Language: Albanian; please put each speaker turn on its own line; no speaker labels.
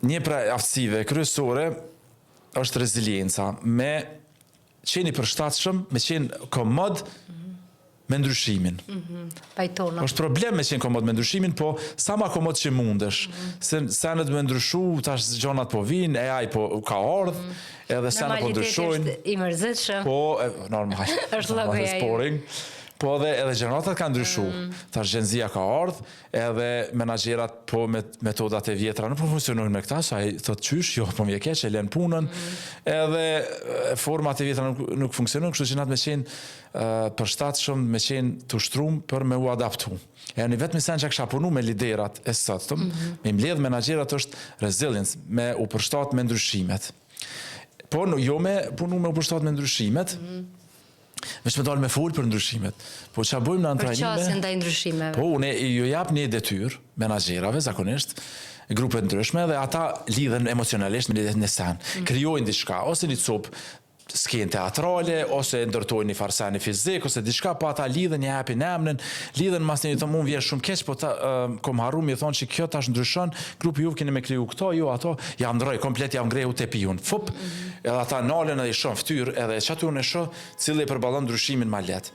Një pra aftësive kryesore është rezilienca, me qeni përshtatshëm, me qenë komod me ndryshimin.
Pajtona.
Është problem me qenë komod me ndryshimin, po sa ma komod që mundesh. Se senet me ndryshu, tash gjonat po vinë, AI po ka ardhë, edhe senet po ndryshojnë.
Normaliteti është i mërzitshëm.
Po, normal.
Është llogoja ime.
Sporing. Po edhe gjeneratët ka ndryshu. Tash Gen Z ka ardhë, edhe menaxherat po me metodat e vjetra nuk po funksionojnë me këta, sa i thot qysh, jo, po mje keq, e len punën, edhe format e vjetra nuk funksionojnë, kështu që natë me qenë përshtatshëm, me qenë të ushtrum për me u adaptu. E një vetë sen që kësha punu me liderat e sotëm, me mbledh menaxherat është resilience, me u përshtat me ndryshimet. Po jo me punu me u përshtat me ndryshimet, veç me dalë me folë për ndryshimet. Po që bojmë në
Për qasje ndaj ndryshimeve.
Po, unë ju jap një detyr, menaxherave, zakonisht, grupe ndryshme, dhe ata lidhen emocionalisht me lidhet në sen. Krijojnë diçka, ose një copë skenë teatrale, ose ndërtojnë një farsani fizik, ose diçka, po ata lidhen, një hapin emnin, lidhen mas një thonë, unë vjen shumë keq, po kom harru mi thonë që kjo tash ndryshon, grupi juve keni me kriju këto, jo ato, ja ndroj, komplet ja ngrehu te pijun. Fup, edhe ata nalen edhe i shon fytyrë, edhe që aty unë e shoh, cili e përballon ndryshimin ma let.